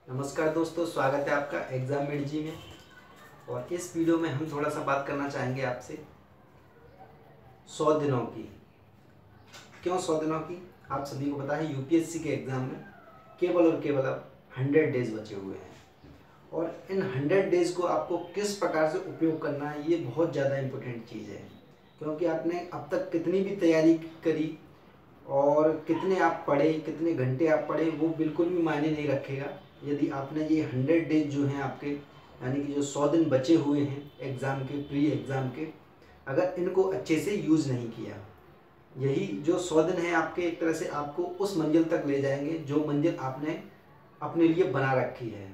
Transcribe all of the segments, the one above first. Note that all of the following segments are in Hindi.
नमस्कार दोस्तों, स्वागत है आपका एग्ज़ाम मिर्जी में। और इस वीडियो में हम थोड़ा सा बात करना चाहेंगे आपसे 100 दिनों की। क्यों 100 दिनों की? आप सभी को पता है यूपीएससी के एग्ज़ाम में केवल और केवल अब 100 डेज़ बचे हुए हैं और इन 100 डेज़ को आपको किस प्रकार से उपयोग करना है, ये बहुत ज़्यादा इम्पोर्टेंट चीज़ है। क्योंकि आपने अब तक कितनी भी तैयारी करी और कितने आप पढ़े, कितने घंटे आप पढ़े, वो बिल्कुल भी मायने नहीं रखेगा यदि आपने ये 100 डेज जो हैं आपके, यानी कि जो 100 दिन बचे हुए हैं एग्ज़ाम के, प्री एग्ज़ाम के, अगर इनको अच्छे से यूज़ नहीं किया। यही जो 100 दिन हैं आपके, एक तरह से आपको उस मंजिल तक ले जाएंगे जो मंजिल आपने अपने लिए बना रखी है,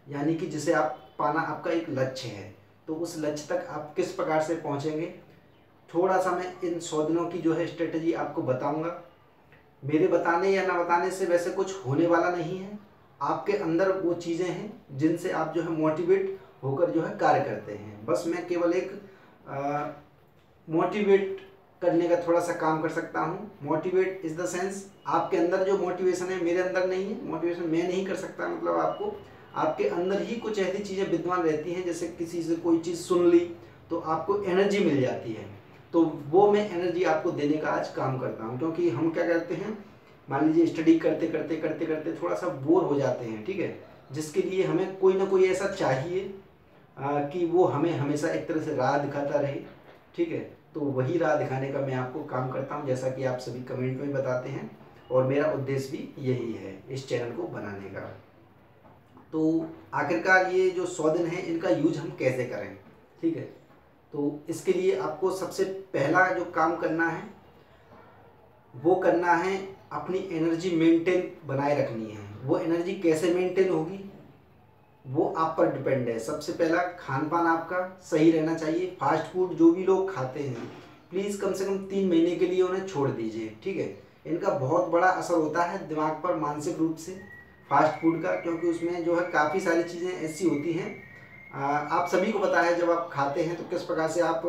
यानी कि जिसे आप पाना आपका एक लक्ष्य है। तो उस लक्ष्य तक आप किस प्रकार से पहुँचेंगे, थोड़ा सा मैं इन 100 दिनों की जो है स्ट्रेटजी आपको बताऊँगा। मेरे बताने या ना बताने से वैसे कुछ होने वाला नहीं है। आपके अंदर वो चीज़ें हैं जिनसे आप जो है मोटिवेट होकर जो है कार्य करते हैं। बस मैं केवल एक मोटिवेट करने का थोड़ा सा काम कर सकता हूँ। मोटिवेट इज़ द सेंस, आपके अंदर जो मोटिवेशन है मेरे अंदर नहीं है। मोटिवेशन मैं नहीं कर सकता, मतलब आपको आपके अंदर ही कुछ ऐसी चीज़ें विद्यमान रहती हैं, जैसे किसी से कोई चीज़ सुन ली तो आपको एनर्जी मिल जाती है। तो वो मैं एनर्जी आपको देने का आज काम करता हूँ। क्योंकि हम क्या करते हैं, मान लीजिए स्टडी करते करते करते करते थोड़ा सा बोर हो जाते हैं, ठीक है, जिसके लिए हमें कोई ना कोई ऐसा चाहिए कि वो हमें हमेशा एक तरह से राह दिखाता रहे, ठीक है। तो वही राह दिखाने का मैं आपको काम करता हूँ, जैसा कि आप सभी कमेंट में बताते हैं, और मेरा उद्देश्य भी यही है इस चैनल को बनाने का। तो आखिरकार ये जो 100 दिन हैं इनका यूज हम कैसे करें, ठीक है। तो इसके लिए आपको सबसे पहला जो काम करना है वो करना है, अपनी एनर्जी मेंटेन बनाए रखनी है। वो एनर्जी कैसे मेंटेन होगी वो आप पर डिपेंड है। सबसे पहला, खान पान आपका सही रहना चाहिए। फास्ट फूड जो भी लोग खाते हैं प्लीज़ कम से कम 3 महीने के लिए उन्हें छोड़ दीजिए, ठीक है। इनका बहुत बड़ा असर होता है दिमाग पर मानसिक रूप से फास्ट फूड का, क्योंकि उसमें जो है काफ़ी सारी चीज़ें ऐसी होती हैं, आप सभी को पता है जब आप खाते हैं तो किस प्रकार से आप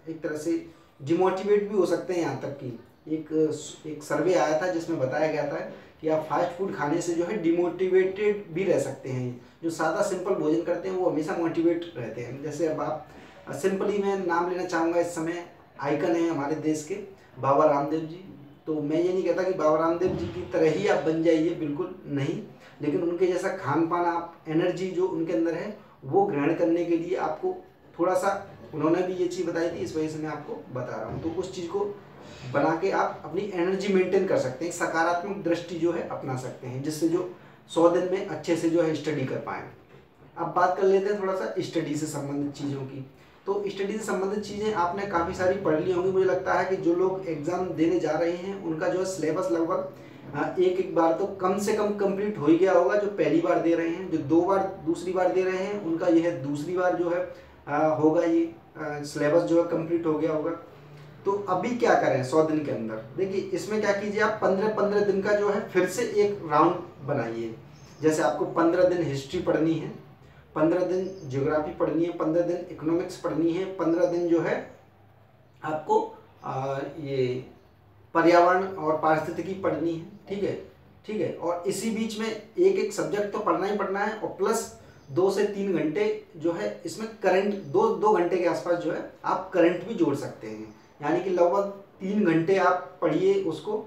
एक तरह से डिमोटिवेट भी हो सकते हैं। यहाँ तक कि एक सर्वे आया था जिसमें बताया गया था कि आप फास्ट फूड खाने से जो है डिमोटिवेटेड भी रह सकते हैं। जो सादा सिंपल भोजन करते हैं वो हमेशा मोटिवेट रहते हैं। जैसे अब आप सिंपली मैं नाम लेना चाहूँगा, इस समय आइकन है हमारे देश के बाबा रामदेव जी। तो मैं ये नहीं कहता कि बाबा रामदेव जी की तरह ही आप बन जाइए, बिल्कुल नहीं, लेकिन उनके जैसा खान पान, आप एनर्जी जो उनके अंदर है वो ग्रहण करने के लिए आपको थोड़ा सा, उन्होंने भी ये चीज़ बताई थी, इस वजह से मैं आपको बता रहा हूँ। तो उस चीज़ को बना के आप अपनी एनर्जी मेंटेन कर सकते हैं, सकारात्मक दृष्टि जो है अपना सकते हैं, जिससे जो 100 दिन में अच्छे से जो है स्टडी कर पाएँ। अब बात कर लेते हैं थोड़ा सा स्टडी से संबंधित चीज़ों की। तो स्टडी से संबंधित चीज़ें आपने काफ़ी सारी पढ़ ली होंगी। मुझे लगता है कि जो लोग एग्ज़ाम देने जा रहे हैं उनका जो है सिलेबस लगभग एक बार तो कम से कम कंप्लीट हो ही गया होगा। जो पहली बार दे रहे हैं, जो 2 बार दूसरी बार दे रहे हैं, उनका यह दूसरी बार जो है होगा, ये सिलेबस जो है कंप्लीट हो गया होगा। तो अभी क्या करें 100 दिन के अंदर? देखिए, इसमें क्या कीजिए, आप 15-15 दिन का जो है फिर से एक राउंड बनाइए। जैसे आपको 15 दिन हिस्ट्री पढ़नी है, 15 दिन ज्योग्राफी पढ़नी है, 15 दिन इकोनॉमिक्स पढ़नी है, 15 दिन जो है आपको ये पर्यावरण और पारिस्थितिकी पढ़नी है, ठीक है, ठीक है। और इसी बीच में एक एक सब्जेक्ट तो पढ़ना ही पढ़ना है, और प्लस 2 से 3 घंटे जो है इसमें करंट, 2 घंटे के आसपास जो है आप करंट भी जोड़ सकते हैं। यानी कि लगभग 3 घंटे आप पढ़िए उसको,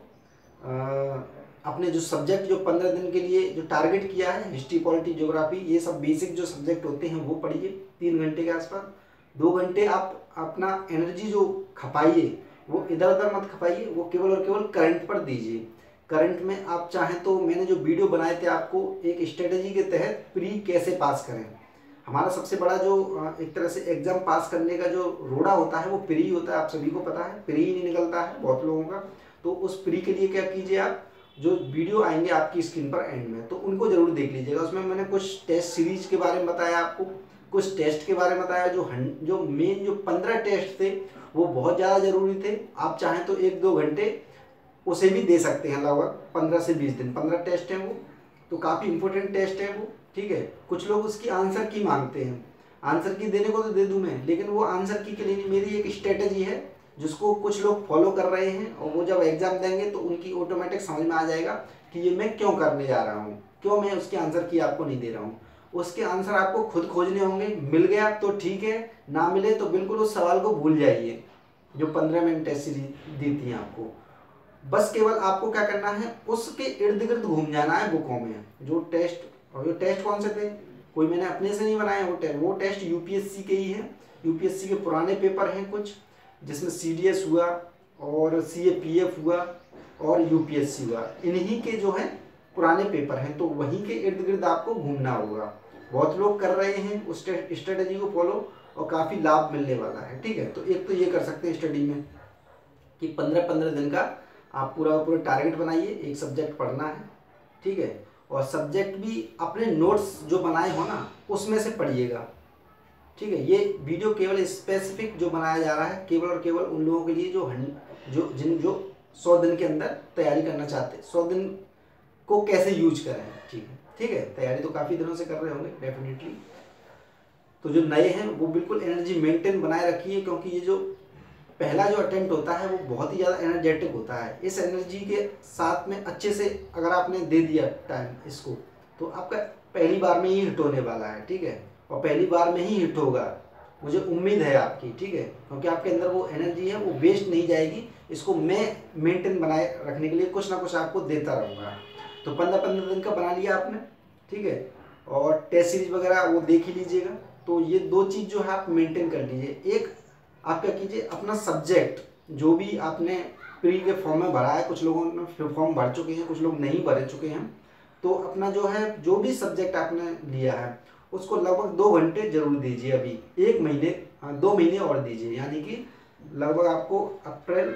अपने जो सब्जेक्ट जो 15 दिन के लिए जो टारगेट किया है, हिस्ट्री, पॉलिटी, ज्योग्राफी, ये सब बेसिक जो सब्जेक्ट होते हैं वो पढ़िए 3 घंटे के आसपास। 2 घंटे आप अपना एनर्जी जो खपाइए वो इधर उधर मत खपाइए, वो केवल और केवल करंट पर दीजिए। करंट में आप चाहें तो मैंने जो वीडियो बनाए थे आपको एक स्ट्रेटेजी के तहत प्री कैसे पास करें, हमारा सबसे बड़ा जो एक तरह से एग्जाम पास करने का जो रोड़ा होता है वो प्री होता है। आप सभी को पता है, प्री ही नहीं निकलता है बहुत लोगों का। तो उस प्री के लिए क्या कीजिए, आप जो वीडियो आएंगे आपकी स्क्रीन पर एंड में, तो उनको जरूर देख लीजिएगा। उसमें मैंने कुछ टेस्ट सीरीज के बारे में बताया आपको, कुछ टेस्ट के बारे में बताया। जो मेन जो 15 टेस्ट थे वो बहुत ज़्यादा ज़रूरी थे। आप चाहें तो 1-2 घंटे उसे भी दे सकते हैं, लगभग 15 से 20 दिन 15 टेस्ट हैं वो, तो काफ़ी इंपॉर्टेंट टेस्ट है वो, ठीक है। कुछ लोग उसकी आंसर की मांगते हैं, आंसर की देने को तो दे दूं मैं, लेकिन वो आंसर की के लिए मेरी एक स्ट्रेटजी है जिसको कुछ लोग फॉलो कर रहे हैं, और वो जब एग्जाम देंगे तो उनकी ऑटोमेटिक समझ में आ जाएगा कि ये मैं क्यों करने जा रहा हूँ, क्यों मैं उसके आंसर की आपको नहीं दे रहा हूँ। उसके आंसर आपको खुद खोजने होंगे, मिल गया तो ठीक है, ना मिले तो बिल्कुल उस सवाल को भूल जाइए जो 15 मिनट टेस्ट सीरीज दी थी आपको। बस केवल आपको क्या करना है, उसके इर्द गिर्द घूम जाना है बुकों में। जो टेस्ट, और जो टेस्ट कौन से थे, कोई मैंने अपने से नहीं बनाए, वो टेस्ट यूपीएससी के ही हैं। यूपीएससी के पुराने पेपर हैं कुछ, जिसमें सीडीएस हुआ और सीएपीएफ हुआ और यूपीएससी हुआ, इन्हीं के जो है पुराने पेपर हैं, तो वहीं के इर्द गिर्द आपको घूमना होगा। बहुत लोग कर रहे हैं उस स्ट्रेटेजी को फॉलो और काफ़ी लाभ मिलने वाला है, ठीक है। तो एक तो ये कर सकते हैं स्टडी में कि 15-15 दिन का आप पूरा टारगेट बनाइए, एक सब्जेक्ट पढ़ना है, ठीक है। और सब्जेक्ट भी अपने नोट्स जो बनाए हो ना उसमें से पढ़िएगा, ठीक है। ये वीडियो केवल स्पेसिफिक जो बनाया जा रहा है केवल और केवल उन लोगों के लिए जो 100 दिन के अंदर तैयारी करना चाहते हैं, 100 दिन को कैसे यूज करें, ठीक है। तैयारी तो काफ़ी दिनों से कर रहे होंगे डेफिनेटली। तो जो नए हैं वो बिल्कुल एनर्जी मेंटेन बनाए रखिए, क्योंकि ये जो पहला जो अटेम्प्ट होता है वो बहुत ही ज़्यादा एनर्जेटिक होता है। इस एनर्जी के साथ में अच्छे से अगर आपने दे दिया टाइम इसको, तो आपका पहली बार में ही हिट होने वाला है, ठीक है। और पहली बार में ही हिट होगा, मुझे उम्मीद है आपकी, ठीक है, क्योंकि आपके अंदर वो एनर्जी है वो वेस्ट नहीं जाएगी। इसको मैं मेंटेन बनाए रखने के लिए कुछ ना कुछ आपको देता रहूँगा। तो 15-15 दिन का बना लिया आपने, ठीक है। और टेस्ट सीरीज वगैरह वो देख ही लीजिएगा। तो ये दो चीज़ जो है आप मेंटेन कर लीजिए। एक आप क्या कीजिए, अपना सब्जेक्ट जो भी आपने प्री के फॉर्म में भरा है, कुछ लोगों ने फॉर्म भर चुके हैं, कुछ लोग नहीं भर चुके हैं, तो अपना जो है जो भी सब्जेक्ट आपने लिया है उसको लगभग 2 घंटे जरूर दीजिए। अभी 1 महीने 2 महीने और दीजिए, यानी कि लगभग आपको अप्रैल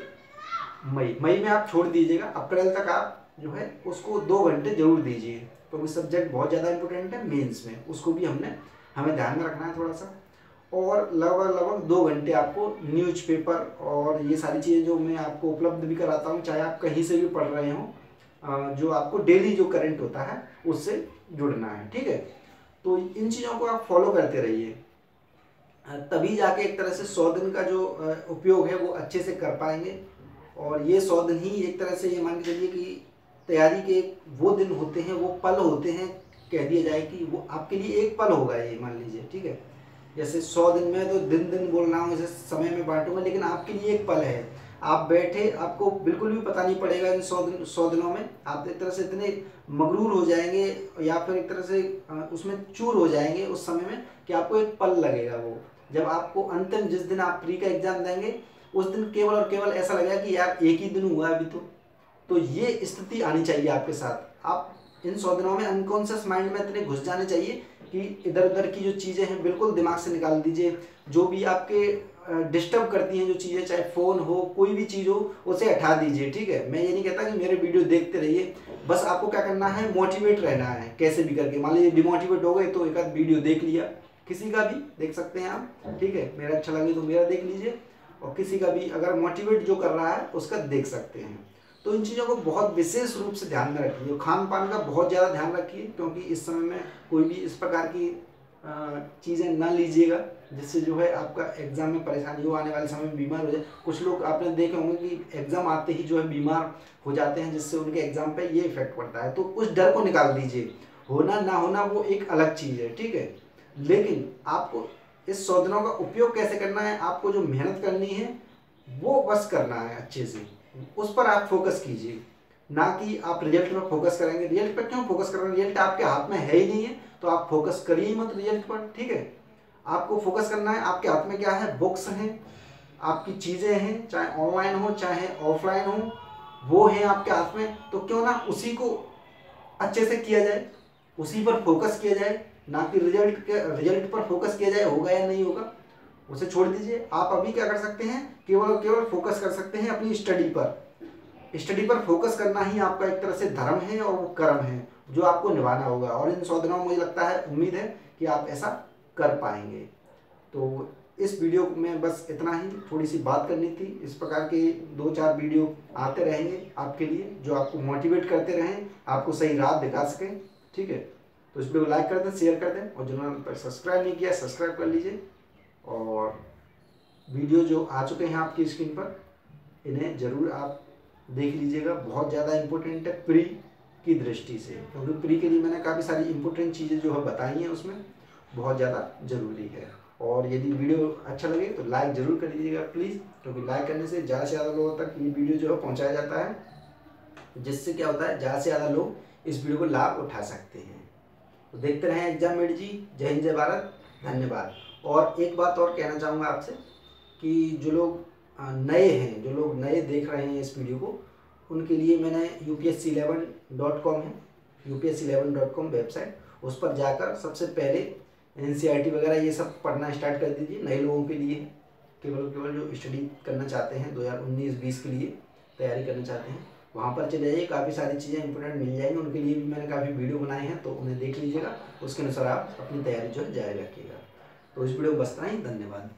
मई में आप छोड़ दीजिएगा, अप्रैल तक आप जो है उसको 2 घंटे जरूर दीजिए, क्योंकि सब्जेक्ट बहुत ज़्यादा इंपॉर्टेंट है मेंस में, उसको भी हमें ध्यान में रखना है थोड़ा सा। और लगभग 2 घंटे आपको न्यूज़पेपर और ये सारी चीज़ें जो मैं आपको उपलब्ध भी कराता हूँ, चाहे आप कहीं से भी पढ़ रहे हों, जो आपको डेली जो करंट होता है उससे जुड़ना है, ठीक है। तो इन चीज़ों को आप फॉलो करते रहिए, तभी जाके एक तरह से 100 दिन का जो उपयोग है वो अच्छे से कर पाएंगे। और ये 100 दिन ही एक तरह से ये मान के चलिए कि तैयारी के वो दिन होते हैं, वो पल होते हैं, कह दिया जाए कि वो आपके लिए एक पल होगा ये, मान लीजिए, ठीक है। जैसे 100 दिन में तो दिन बोल रहा हूँ, जैसे समय में बांटूंगा, लेकिन आपके लिए एक पल है। आप बैठे, आपको बिल्कुल भी पता नहीं पड़ेगा इन 100 दिनों में आप एक तरह से इतने मगरूर हो जाएंगे या फिर एक तरह से उसमें चूर हो जाएंगे उस समय में कि आपको एक पल लगेगा। वो जब आपको अंतिम जिस दिन आप प्री का एग्जाम देंगे उस दिन केवल और केवल ऐसा लगेगा कि यार एक ही दिन हुआ अभी तो ये स्थिति आनी चाहिए आपके साथ। आप इन 100 दिनों में अनकॉन्शियस माइंड में इतने घुस जाने चाहिए कि इधर उधर की जो चीज़ें हैं बिल्कुल दिमाग से निकाल दीजिए। जो भी आपके डिस्टर्ब करती हैं जो चीज़ें, चाहे फ़ोन हो, कोई भी चीज़ हो, उसे हटा दीजिए, ठीक है। मैं ये नहीं कहता कि मेरे वीडियो देखते रहिए, बस आपको क्या करना है, मोटिवेट रहना है कैसे भी करके। मान लीजिए डिमोटिवेट हो गए तो एक आध वीडियो देख लिया, किसी का भी देख सकते हैं आप, ठीक है। मेरा अच्छा लगे तो मेरा देख लीजिए, और किसी का भी अगर मोटिवेट जो कर रहा है उसका देख सकते हैं। तो इन चीज़ों को बहुत विशेष रूप से ध्यान में रखिए। खान पान का बहुत ज़्यादा ध्यान रखिए, क्योंकि इस समय में कोई भी इस प्रकार की चीज़ें ना लीजिएगा जिससे जो है आपका एग्ज़ाम में परेशानी हो, आने वाले समय में बीमार हो जाए। कुछ लोग आपने देखे होंगे कि एग्ज़ाम आते ही जो है बीमार हो जाते हैं, जिससे उनके एग्ज़ाम पे ये इफेक्ट पड़ता है। तो उस डर को निकाल दीजिए। होना ना होना वो एक अलग चीज़ है, ठीक है, लेकिन आपको इस 100 दिनों का उपयोग कैसे करना है, आपको जो मेहनत करनी है वो बस करना है अच्छे से, उस पर आप फोकस कीजिए, ना कि आप रिजल्ट पर फोकस करेंगे। रिजल्ट पर क्यों फोकस कर रहे हैं, रिजल्ट आपके हाथ में है ही नहीं है, तो आप फोकस करिए मत रिजल्ट पर, ठीक है। आपको फोकस करना है आपके हाथ में क्या है, बुक्स हैं, आपकी चीज़ें हैं, चाहे ऑनलाइन हो चाहे ऑफलाइन हो, वो हैं आपके हाथ में। तो क्यों ना उसी को अच्छे से किया जाए, उसी पर फोकस किया जाए, ना कि रिजल्ट पर फोकस किया जाए होगा या नहीं होगा उसे छोड़ दीजिए। आप अभी क्या कर सकते हैं, केवल और केवल फोकस कर सकते हैं अपनी स्टडी पर। स्टडी पर फोकस करना ही आपका एक तरह से धर्म है और वो कर्म है जो आपको निभाना होगा। और इन 100 दिनों में मुझे लगता है, उम्मीद है कि आप ऐसा कर पाएंगे। तो इस वीडियो में बस इतना ही, थोड़ी सी बात करनी थी। इस प्रकार के 2-4 वीडियो आते रहेंगे आपके लिए, जो आपको मोटिवेट करते रहें, आपको सही राह दिखा सकें, ठीक है। तो इस वीडियो को लाइक कर दें, शेयर कर दें, और जिन्होंने सब्सक्राइब नहीं किया सब्सक्राइब कर लीजिए। और वीडियो जो आ चुके हैं आपकी स्क्रीन पर, इन्हें ज़रूर आप देख लीजिएगा, बहुत ज़्यादा इम्पोर्टेंट है प्री की दृष्टि से, क्योंकि प्री के लिए मैंने काफ़ी सारी इंपॉर्टेंट चीज़ें जो है बताई हैं, उसमें बहुत ज़्यादा ज़रूरी है। और यदि वीडियो अच्छा लगे तो लाइक ज़रूर कर दीजिएगा प्लीज़, क्योंकि लाइक करने से ज़्यादा से ज़्यादा लोगों तक ये वीडियो जो है पहुँचाया जाता है, जिससे क्या होता है ज़्यादा से ज़्यादा लोग इस वीडियो को लाभ उठा सकते हैं। तो देखते रहें एग्जाम मेट जी। जय हिंद, जय भारत, धन्यवाद। और एक बात और कहना चाहूँगा आपसे कि जो लोग नए हैं, जो लोग नए देख रहे हैं इस वीडियो को, उनके लिए मैंने UPSC11.com है, UPSC11.com वेबसाइट, उस पर जाकर सबसे पहले NCERT वगैरह ये सब पढ़ना स्टार्ट कर दीजिए। नए लोगों के लिए, केवल जो स्टडी करना चाहते हैं 2019-20 के लिए तैयारी करना चाहते हैं, वहाँ पर चले जाइए। काफ़ी सारी चीज़ें इंपॉर्टेंट मिल जाएंगी, उनके लिए भी मैंने काफ़ी वीडियो बनाए हैं, तो उन्हें देख लीजिएगा। उसके अनुसार आप अपनी तैयारी जो है जारी रखिएगा। तो इस वीडियो में बस इतना ही, धन्यवाद।